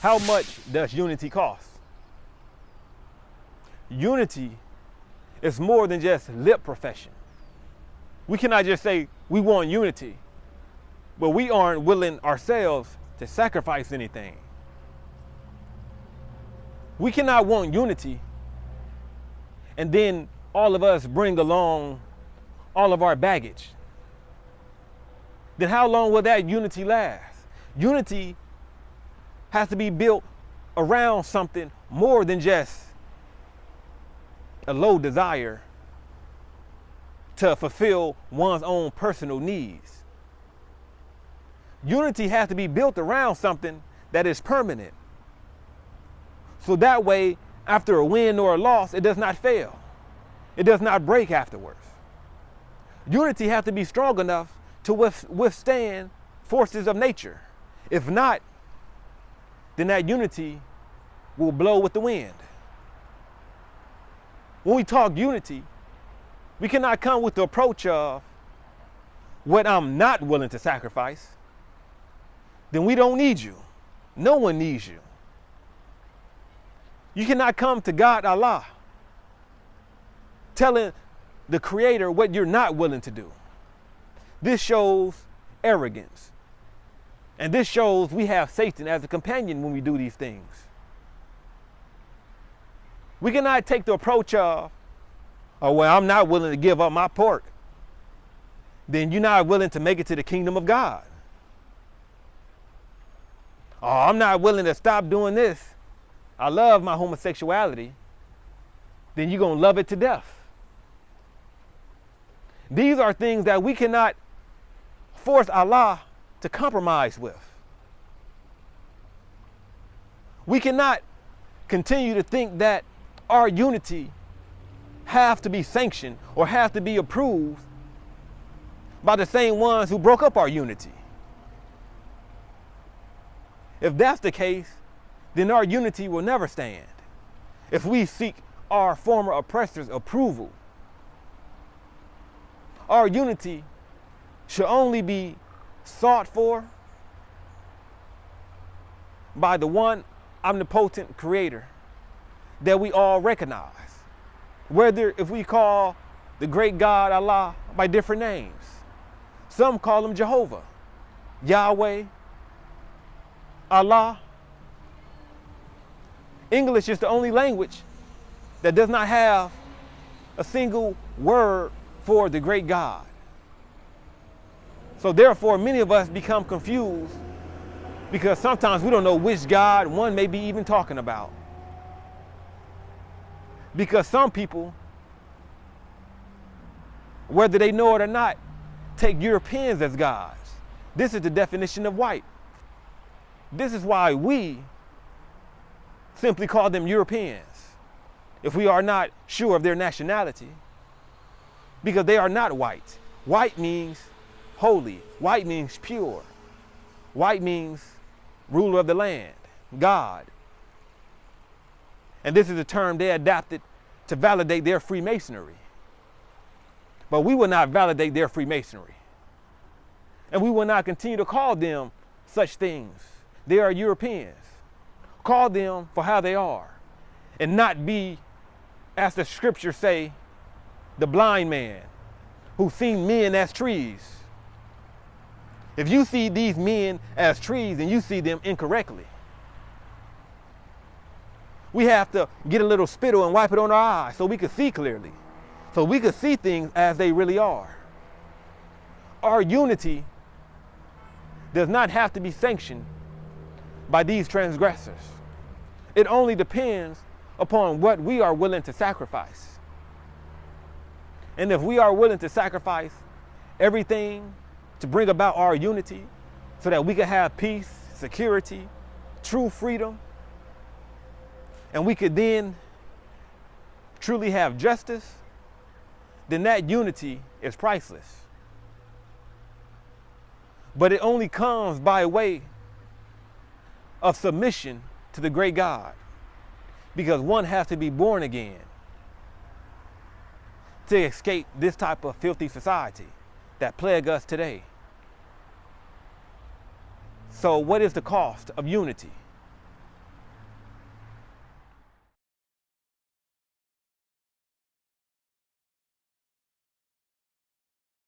How much does unity cost? Unity is more than just lip profession. We cannot just say we want unity, but we aren't willing ourselves to sacrifice anything. We cannot want unity and then all of us bring along all of our baggage. Then how long will that unity last? Unity has to be built around something more than just a low desire to fulfill one's own personal needs. Unity has to be built around something that is permanent. So that way, after a win or a loss, it does not fail. It does not break afterwards. Unity has to be strong enough to withstand forces of nature. If not, then that unity will blow with the wind. When we talk unity, we cannot come with the approach of what I'm not willing to sacrifice. Then we don't need you. No one needs you. You cannot come to God, Allah, telling the Creator what you're not willing to do. This shows arrogance. And this shows we have Satan as a companion when we do these things. We cannot take the approach of, oh, well, I'm not willing to give up my pork. Then you're not willing to make it to the kingdom of God. Oh, I'm not willing to stop doing this. I love my homosexuality. Then you're going to love it to death. These are things that we cannot force Allah to compromise with. We cannot continue to think that our unity have to be sanctioned or have to be approved by the same ones who broke up our unity. If that's the case, then our unity will never stand. If we seek our former oppressors' approval, our unity should only be sought for by the one omnipotent creator that we all recognize. Whether if we call the great God Allah by different names. Some call him Jehovah, Yahweh, Allah. English is the only language that does not have a single word for the great God. So therefore, many of us become confused because sometimes we don't know which God one may be even talking about. Because some people, whether they know it or not, take Europeans as gods. This is the definition of white. This is why we simply call them Europeans if we are not sure of their nationality, because they are not white. White means holy. White means pure. White means ruler of the land, God. And this is a term they adapted to validate their Freemasonry. But we will not validate their Freemasonry. And we will not continue to call them such things. They are Europeans. Call them for how they are. And not be, as the scriptures say, the blind man who seen men as trees. If you see these men as trees, then you see them incorrectly. We have to get a little spittle and wipe it on our eyes so we can see clearly. So we can see things as they really are. Our unity does not have to be sanctioned by these transgressors. It only depends upon what we are willing to sacrifice. And if we are willing to sacrifice everything to bring about our unity so that we can have peace, security, true freedom, and we could then truly have justice, then that unity is priceless. But it only comes by way of submission to the great God, because one has to be born again to escape this type of filthy society that plague us today. So what is the cost of unity?